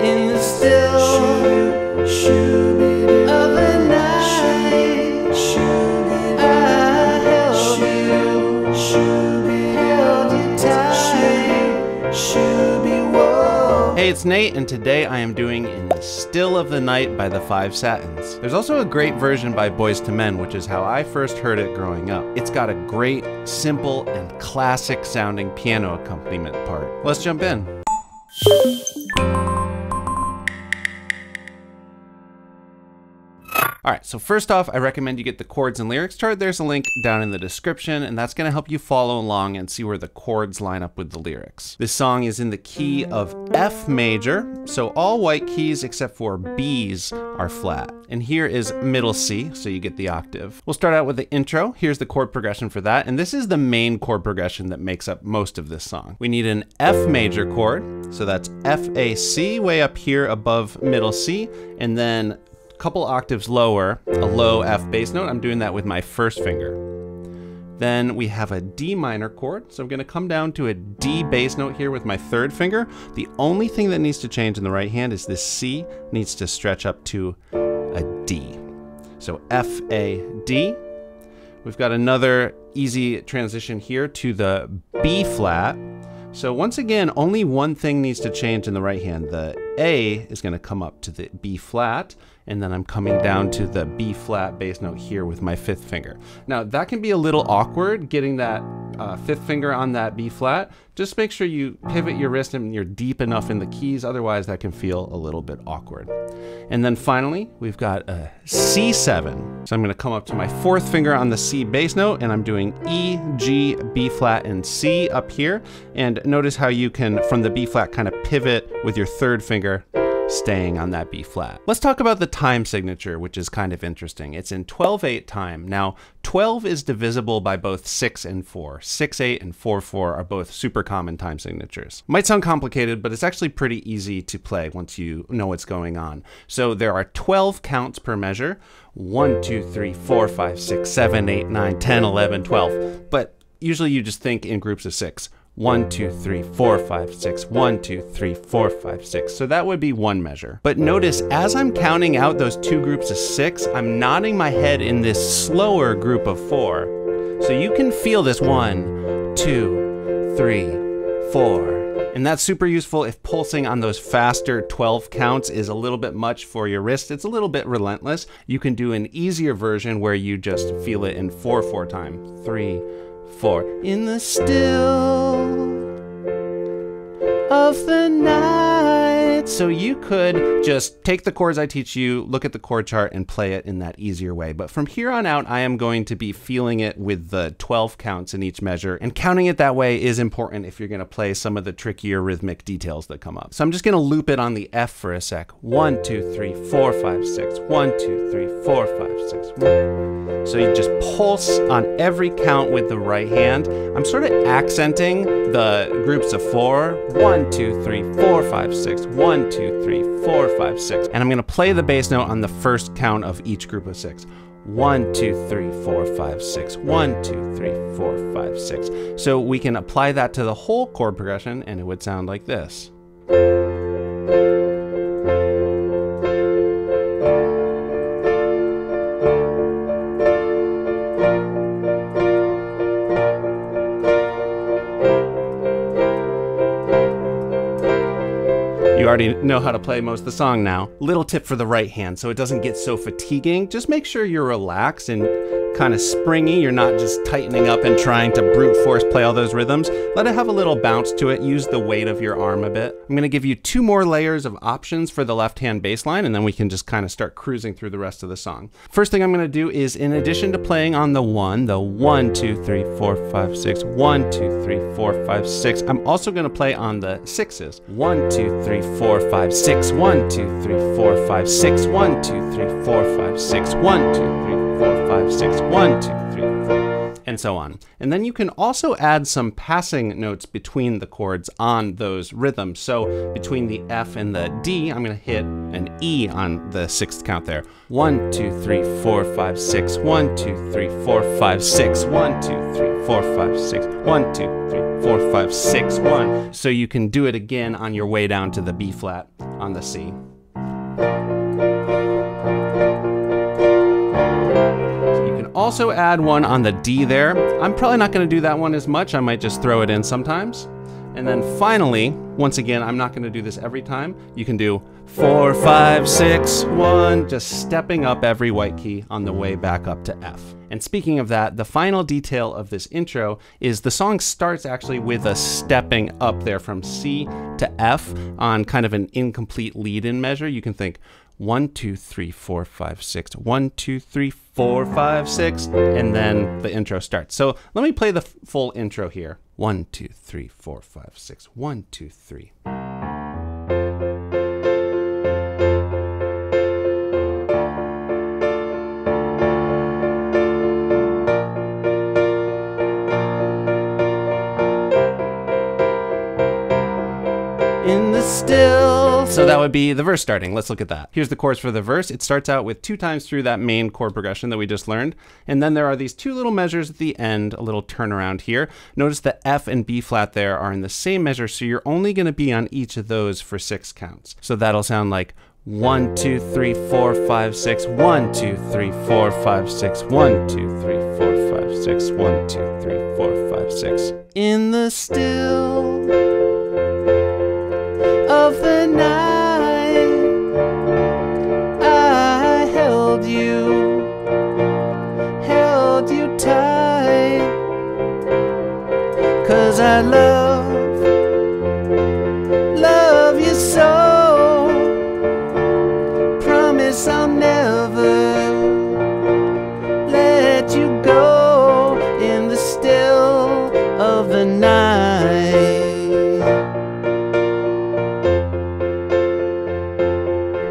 in the still of the night. I held you tight. Hey, it's Nate, and today I am doing In the Still of the Night by the Five Satins. There's also a great version by Boyz II Men, which is how I first heard it growing up. It's got a great, simple, and classic sounding piano accompaniment part. Let's jump in. All right, so first off, I recommend you get the chords and lyrics chart. There's a link down in the description, and that's gonna help you follow along and see where the chords line up with the lyrics. This song is in the key of F major, so all white keys except for B's are flat. And here is middle C, so you get the octave. We'll start out with the intro. Here's the chord progression for that, and this is the main chord progression that makes up most of this song. We need an F major chord, so that's F, A, C, way up here above middle C, and then couple octaves lower, a low F bass note. I'm doing that with my first finger. Then we have a D minor chord. So I'm gonna come down to a D bass note here with my third finger. The only thing that needs to change in the right hand is this C needs to stretch up to a D. So F, A, D. We've got another easy transition here to the B flat. So once again, only one thing needs to change in the right hand. The A is gonna come up to the B flat, and then I'm coming down to the B flat bass note here with my fifth finger. Now that can be a little awkward, getting that fifth finger on that B flat. Just make sure you pivot your wrist and you're deep enough in the keys, otherwise that can feel a little bit awkward. And then finally, we've got a C7. So I'm gonna come up to my fourth finger on the C bass note, and I'm doing E, G, B flat, and C up here. And notice how you can, from the B flat, kind of pivot with your third finger, staying on that B flat. Let's talk about the time signature, which is kind of interesting. It's in 12/8 time. Now, 12 is divisible by both 6 and 4. 6/8 and 4/4 are both super common time signatures. Might sound complicated, but it's actually pretty easy to play once you know what's going on. So there are 12 counts per measure. 1, 2, 3, 4, 5, 6, 7, 8, 9, 10, 11, 12. But usually you just think in groups of 6. 1, 2, 3, 4, 5, 6, 1, 2, 3, 4, 5, 6. So that would be one measure. But notice as I'm counting out those two groups of 6, I'm nodding my head in this slower group of 4. So you can feel this 1, 2, 3, 4. And that's super useful if pulsing on those faster 12 counts is a little bit much for your wrist. It's a little bit relentless. You can do an easier version where you just feel it in 4/4 time. 3, 4. In the still of the night. So you could just take the chords I teach you, look at the chord chart, and play it in that easier way. But from here on out, I am going to be feeling it with the 12 counts in each measure, and counting it that way is important if you're gonna play some of the trickier rhythmic details that come up. So I'm just gonna loop it on the F for a sec. 1, 2, 3, 4, 5, 6. 1, 2, 3, 4, 5, 6. So you just pulse on every count with the right hand. I'm sort of accenting the groups of 4. 1, 2, 3, 4, 5, 6. 1, 2, 3, 4, 5, 6. And I'm gonna play the bass note on the first count of each group of 6. 1, 2, 3, 4, 5, 6. 1, 2, 3, 4, 5, 6. So we can apply that to the whole chord progression, and it would sound like this. You already know how to play most of the song now. Little tip for the right hand, so it doesn't get so fatiguing. Just make sure you're relaxed and kind of springy. You're not just tightening up and trying to brute force play all those rhythms. Let it have a little bounce to it. Use the weight of your arm a bit. I'm gonna give you 2 more layers of options for the left hand bass line, and then we can just kind of start cruising through the rest of the song. First thing I'm gonna do is, in addition to playing on the 1, 2, 3, 4, 5, 6, 1, 2, 3, 4, 5, 6, I'm also gonna play on the 6s. 1, 2, 3, 4, 5, 6, 1, 2, 3, 4, 5, 6, 1, 2, 3, 4, 5, 6, 1, 2, 3, 4, 5, 6, 1, 2, 3, 4, and so on. And then you can also add some passing notes between the chords on those rhythms. So between the F and the D, I'm gonna hit an E on the 6th count there. 1, 2, 3, 4, 5, 6, 1, 2, 3, 4, 5, 6, 1, 2, 3, 4, 5, 6, 1, 2, 3, 4, 5, 6, 1. So you can do it again on your way down to the B flat on the C. Also add one on the D there. I'm probably not going to do that one as much. I might just throw it in sometimes. And then finally, once again, I'm not going to do this every time. You can do 4, 5, 6, 1, just stepping up every white key on the way back up to F. And speaking of that, the final detail of this intro is the song starts actually with a stepping up there from C to F on kind of an incomplete lead-in measure. You can think 1, 2, 3, 4, 5, 6, 1, 2, 3, 4, 5, 6, and then the intro starts. So let me play the full intro here. 1, 2, 3, 4, 5, 6, 1, 2, 3. In the still. So that would be the verse starting. Let's look at that. Here's the chords for the verse. It starts out with 2 times through that main chord progression that we just learned. And then there are these 2 little measures at the end, a little turnaround here. Notice the F and B flat there are in the same measure, so you're only going to be on each of those for 6 counts. So that'll sound like 1, 2, 3, 4, 5, 6, 1, 2, 3, 4, 5, 6, 1, 2, 3, 4, 5, 6, 1, 2, 3, 4, 5, 6. In the still of the night, I held you tight, 'cause I love you so. Promise I'll never let you go in the still of the night.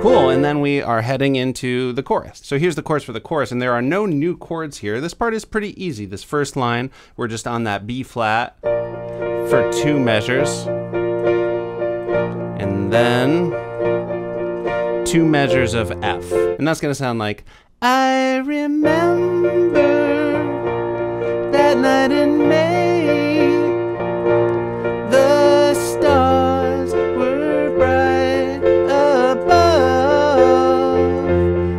Cool, and then we are heading into the chorus. So here's the chorus for the chorus, and there are no new chords here. This part is pretty easy. This first line, we're just on that B flat for 2 measures. And then 2 measures of F. And that's gonna sound like, I remember that night in May, the stars were bright above.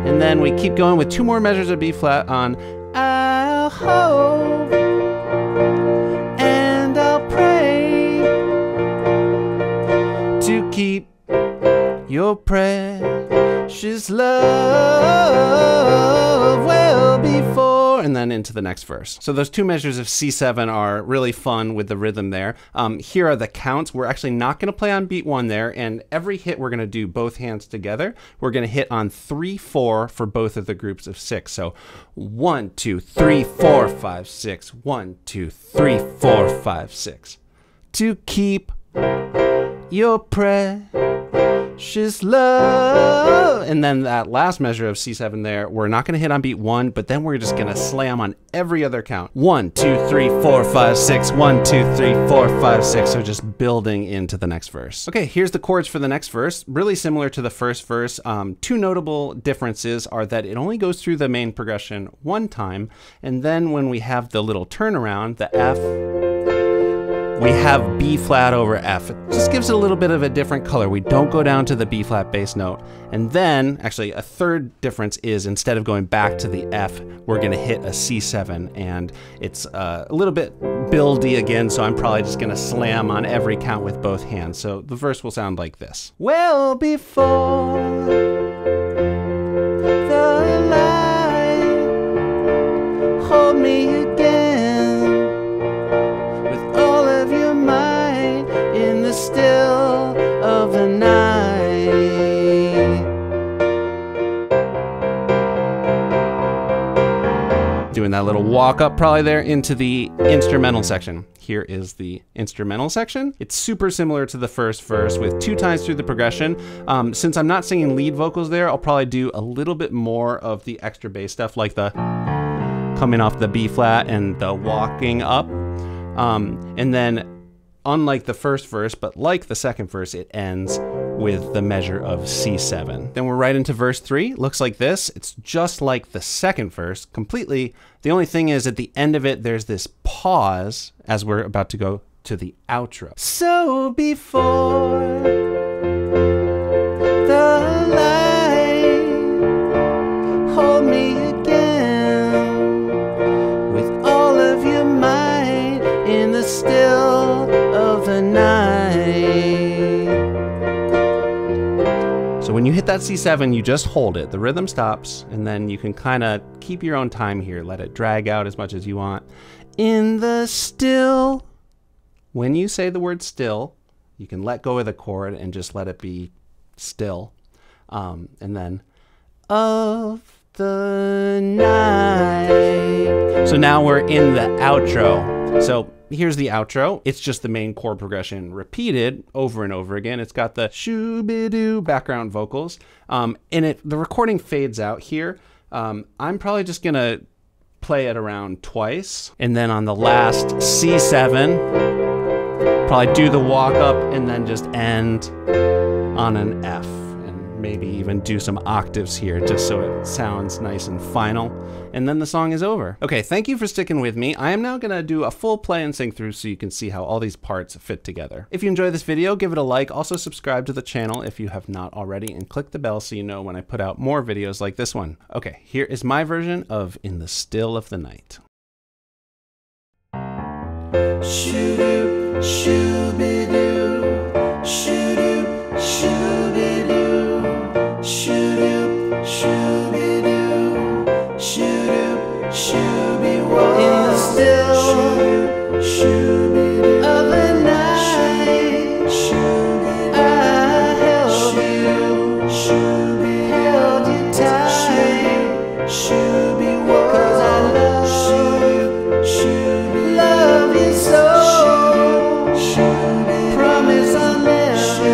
And then we keep going with 2 more measures of B flat on I'll hope and I'll pray to keep your precious love well before, and then into the next verse. So those 2 measures of C7 are really fun with the rhythm there. Here are the counts. We're actually not going to play on beat 1 there, and every hit we're going to do both hands together. We're going to hit on 3, 4 for both of the groups of 6. So 1, 2, 3, 4, 5, 6. 1, 2, 3, 4, 5, 6. To keep your precious love. And then that last measure of C7 there, we're not going to hit on beat 1, but then we're just going to slam on every other count. 1, 2, 3, 4, 5, 6. 1, 2, 3, 4, 5, 6. So just building into the next verse. Okay, here's the chords for the next verse. Really similar to the first verse. 2 notable differences are that it only goes through the main progression 1 time, and then when we have the little turnaround, the F, we have B flat over F. It just gives it a little bit of a different color. We don't go down to the B flat bass note. And then, actually, a third difference is instead of going back to the F, we're gonna hit a C7, and it's a little bit buildy again, so I'm probably just gonna slam on every count with both hands. So the verse will sound like this. Well before the light, hold me again with all of your might in the still of the night. Doing that little walk up probably there into the instrumental section. Here is the instrumental section. It's super similar to the first verse with 2 times through the progression. Since I'm not singing lead vocals there, I'll probably do a little bit more of the extra bass stuff, like the coming off the B flat and the walking up. And then, unlike the first verse, but like the second verse, it ends with the measure of C7. Then we're right into verse 3. Looks like this. It's just like the second verse completely. The only thing is at the end of it, there's this pause as we're about to go to the outro. So before the light, hold me again with all of your might in the still of the night. So when you hit that C7, you just hold it. The rhythm stops, and then you can kind of keep your own time here. Let it drag out as much as you want. In the still. When you say the word still, you can let go of the chord and just let it be still. And then of the night. So now we're in the outro. So here's the outro. It's just the main chord progression repeated over and over again. It's got the shoo-be-doo background vocals. And the recording fades out here. I'm probably just gonna play it around twice. And then on the last C7, probably do the walk up and then just end on an F. Maybe even do some octaves here just so it sounds nice and final. And then the song is over. Okay, thank you for sticking with me. I am now gonna do a full play and sing through so you can see how all these parts fit together. If you enjoy this video, give it a like. Also subscribe to the channel if you have not already, and click the bell so you know when I put out more videos like this one. Okay, here is my version of In the Still of the Night. Shoo-doo, shoo-be-doo, shoo-doo, shoo-be-doo. Shoo-doo, shoo-be-doo, shoo-doo, shoo-be-whoa. In the still shoo-be-doo of the night, shoo-be-doo, I held you tight, shoo-be-whoa. 'Cause I love you so, promise I'll never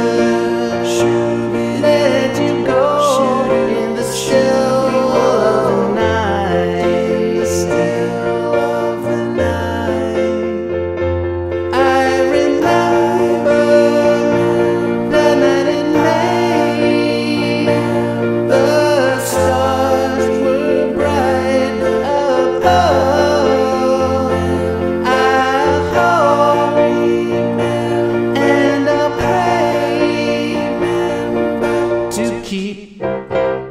let you go. In the still of the night, the still of the night, I remember the night in May. The stars were bright above. I hope and I pray to keep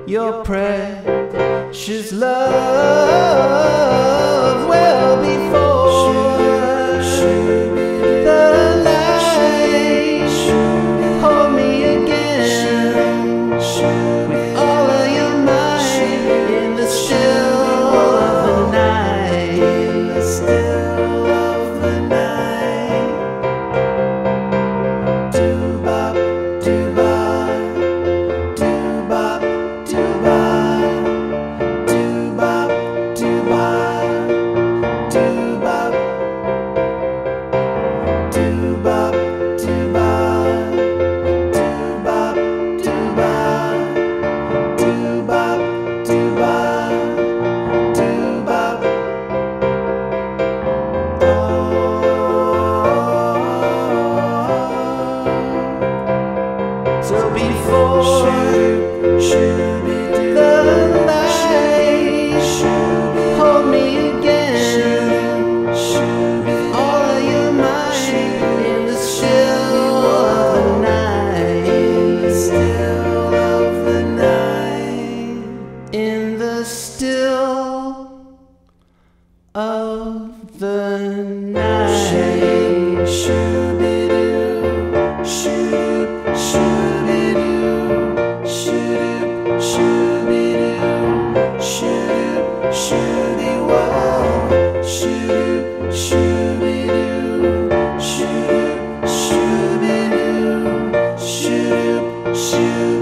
your precious love well before the light. Hold me again with all of your might in the still of the night. In the still of the night. Do-bop, do-bop, do-bop, do-bop, do-bop, do-bop, do-bop, do-bop, do-bop, do-bop, do-bop, do-bop, do-bop, so before the light, hold me again with all of your might in the still of the night. In the still of the night. In the still of the night. Shoo-be-doo, shoo-doo, shoo-be-doo, shoo-doo, shoo-be-doo, shoo-doo, shoo-be-whoa. Shoo-doo, shoo-be-doo, shoo-doo, shoo-be-doo, shoo-doo, shoo-be-doo.